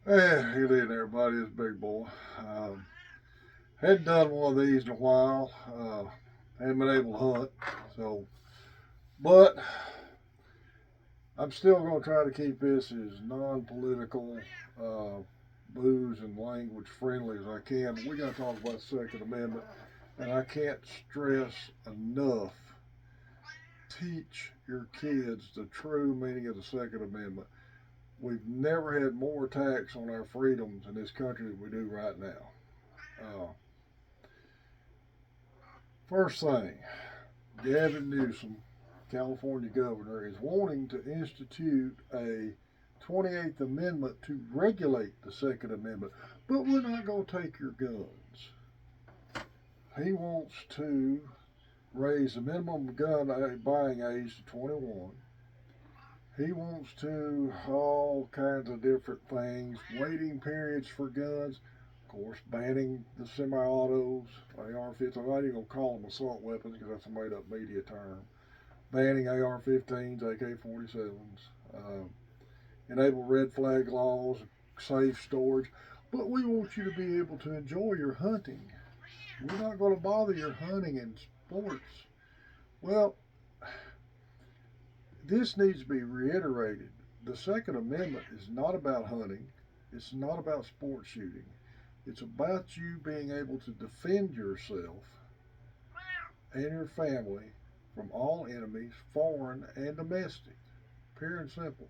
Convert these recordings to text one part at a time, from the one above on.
Hey, good evening, everybody. It's Big Boy. Um, hadn't done one of these in a while. Hadn't been able to hunt, so but I'm still going to try to keep this as non-political, uh, booze and language friendly as I can. But we got to talk about the Second Amendment, and I can't stress enough: teach your kids the true meaning of the Second Amendment. We've never had more attacks on our freedoms in this country than we do right now. Uh, First thing, Gavin Newsom, California governor, is wanting to institute a 28th Amendment to regulate the Second Amendment, but we're not going to take your guns. He wants to raise the minimum gun buying age to 21. He wants to all kinds of different things, waiting periods for guns, of course, banning the semi-autos, AR-15. I'm not even going to call them assault weapons because that's a made-up media term. Banning AR-15s, AK-47s, enable red flag laws, safe storage. But we want you to be able to enjoy your hunting. We're not going to bother your hunting and sports. Well, this needs to be reiterated. The Second Amendment is not about hunting. It's not about sport shooting. It's about you being able to defend yourself and your family from all enemies, foreign and domestic. Pure and simple.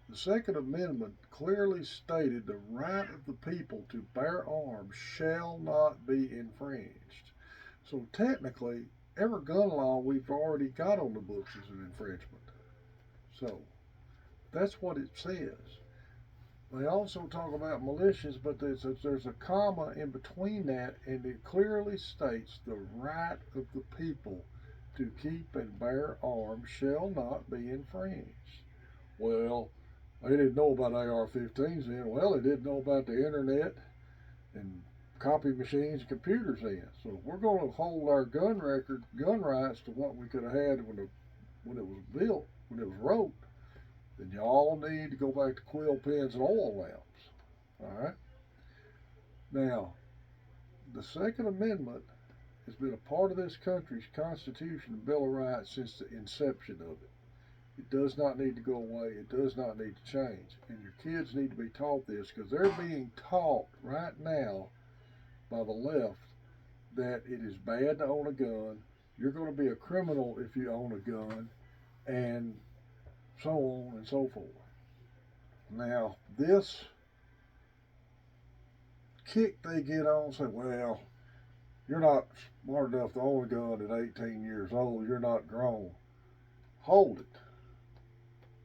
The Second Amendment clearly stated the right of the people to bear arms shall not be infringed. So technically, every gun law we've already got on the books is an infringement. So that's what it says. They also talk about militias, but there's a comma in between that, and it clearly states the right of the people to keep and bear arms shall not be infringed. Well, they didn't know about AR-15s then. Well, they didn't know about the internet and copy machines and computers then. So if we're going to hold our gun rights to what we could have had when it was built, when it was wrote, then y'all need to go back to quill pens and oil lamps. All right. Now, the Second Amendment has been a part of this country's Constitution and Bill of Rights since the inception of it. It does not need to go away. It does not need to change. And your kids need to be taught this because they're being taught right now by the left that it is bad to own a gun. You're going to be a criminal if you own a gun, and so on and so forth. Now, this kick they get on say, well, you're not smart enough to own a gun at 18 years old. You're not grown. Hold it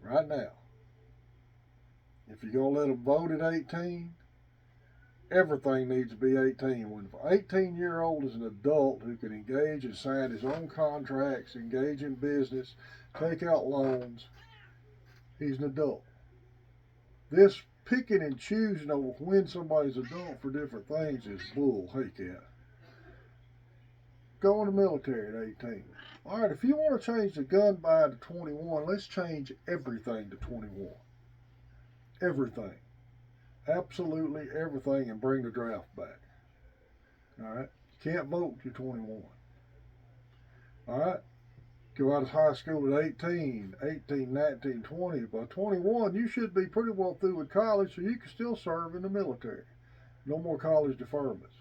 right now. If you're going to let them vote at 18, everything needs to be 18. When an 18-year-old is an adult who can engage and sign his own contracts, engage in business, take out loans, he's an adult. This picking and choosing over when somebody's adult for different things is bull. Hey, cat. Go in the military at 18. All right, if you want to change the gun buy to 21, let's change everything to 21. Everything. Absolutely everything, and bring the draft back. All right? You can't vote till 21. All right? Go out of high school at 18, 18, 19, 20. By 21, you should be pretty well through with college so you can still serve in the military. No more college deferments.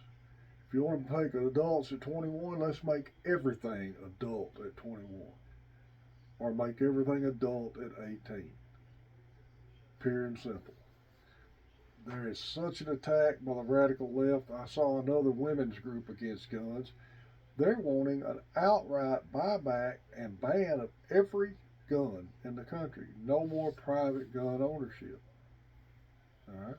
If you want to make adults at 21, let's make everything adult at 21. Or make everything adult at 18. Pure and simple. There is such an attack by the radical left. I saw another women's group against guns. They're wanting an outright buyback and ban of every gun in the country. No more private gun ownership. All right.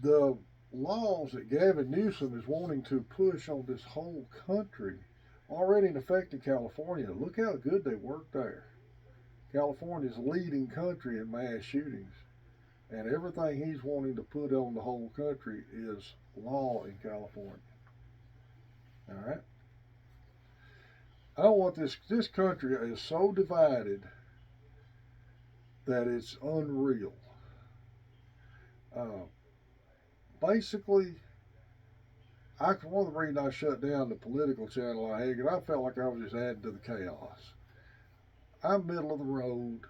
The laws that Gavin Newsom is wanting to push on this whole country already in effect in California. Look how good they work there. California's leading country in mass shootings. And everything he's wanting to put on the whole country is law in California. All right. I don't want this country is so divided that it's unreal. Uh, Basically, one of the reasons I shut down the political channel I had, because I felt like I was just adding to the chaos. I'm middle of the road,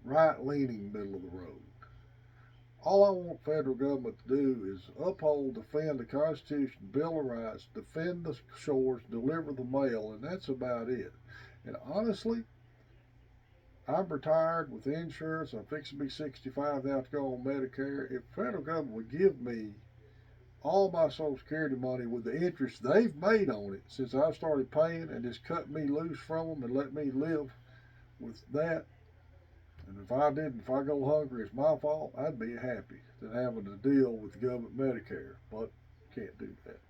right leaning middle of the road. All I want federal government to do is uphold, defend the Constitution, Bill of Rights, defend the shores, deliver the mail, and that's about it. And honestly, I'm retired with insurance. I'm fixing to be 65 now to go on Medicare. If the federal government would give me all my Social Security money with the interest they've made on it since I started paying and just cut me loose from them and let me live with that, and if I go hungry, it's my fault. I'd be happy than having to deal with government Medicare, but can't do that.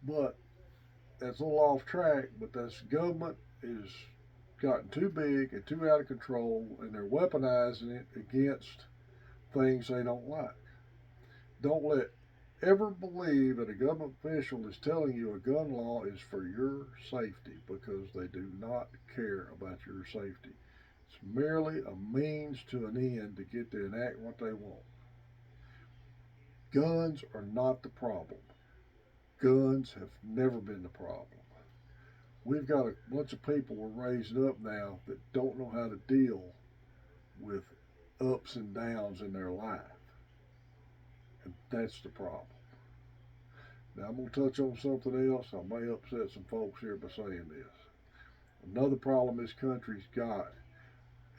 But that's a little off track. But this government is gotten too big and too out of control, and they're weaponizing it against things they don't like. Don't let ever believe that a government official is telling you a gun law is for your safety, because they do not care about your safety. It's merely a means to an end to get to enact what they want. Guns are not the problem. Guns have never been the problem. We've got a bunch of people we're raising up now that don't know how to deal with ups and downs in their life. And that's the problem. Now, I'm going to touch on something else. I may upset some folks here by saying this. Another problem this country's got,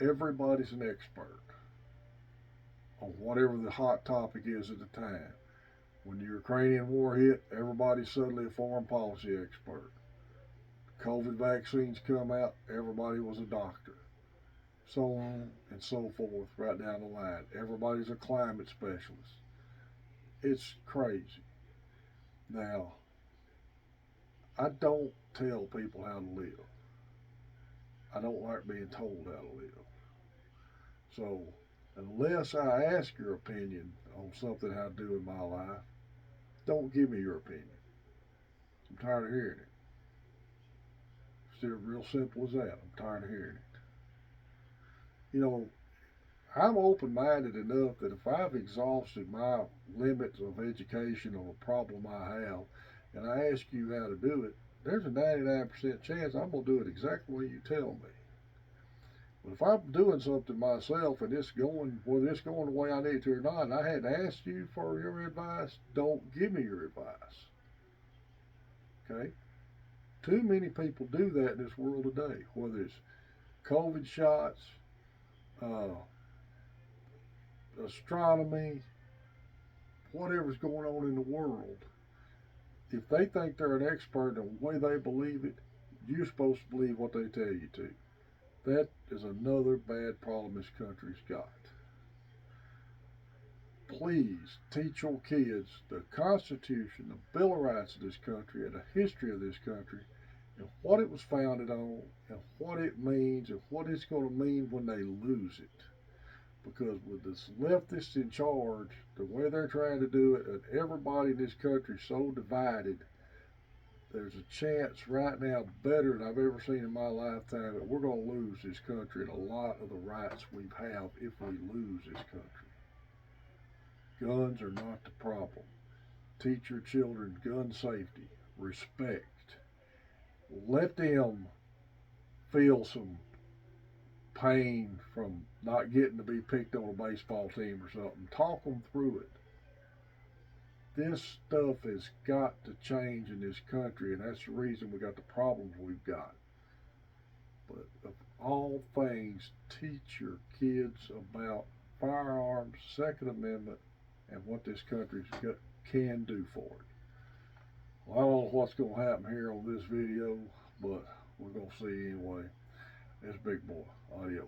everybody's an expert on whatever the hot topic is at the time. When the Ukrainian war hit, everybody's suddenly a foreign policy expert. COVID vaccines come out, everybody was a doctor. So on and so forth, right down the line. Everybody's a climate specialist. It's crazy. Now, I don't tell people how to live. I don't like being told how to live. So, unless I ask your opinion on something I do in my life, don't give me your opinion. I'm tired of hearing it. It's real simple as that. I'm tired of hearing it. You know, I'm open minded enough that if I've exhausted my limits of education on a problem I have, and I ask you how to do it, there's a 99% chance I'm going to do it exactly the way you tell me. But if I'm doing something myself and it's going, whether it's going the way I need it to or not, and I hadn't asked you for your advice, don't give me your advice. Okay? Too many people do that in this world today, whether it's COVID shots, uh, astronomy, whatever's going on in the world. If they think they're an expert in the way they believe it, you're supposed to believe what they tell you to. That is another bad problem this country's got. Please teach your kids the Constitution, the Bill of Rights of this country, and the history of this country, and what it was founded on, and what it means, and what it's going to mean when they lose it. Because with this leftists in charge, the way they're trying to do it, and everybody in this country so divided, there's a chance right now, better than I've ever seen in my lifetime, that we're going to lose this country and a lot of the rights we have if we lose this country. Guns are not the problem. Teach your children gun safety, respect. Let them feel some pain from not getting to be picked on a baseball team or something. Talk them through it. This stuff has got to change in this country, and that's the reason we got the problems we've got. But of all things, teach your kids about firearms, Second Amendment, and what this country can do for it. Well, I don't know what's going to happen here on this video, but we're going to see anyway. It's Big Boy. Adios.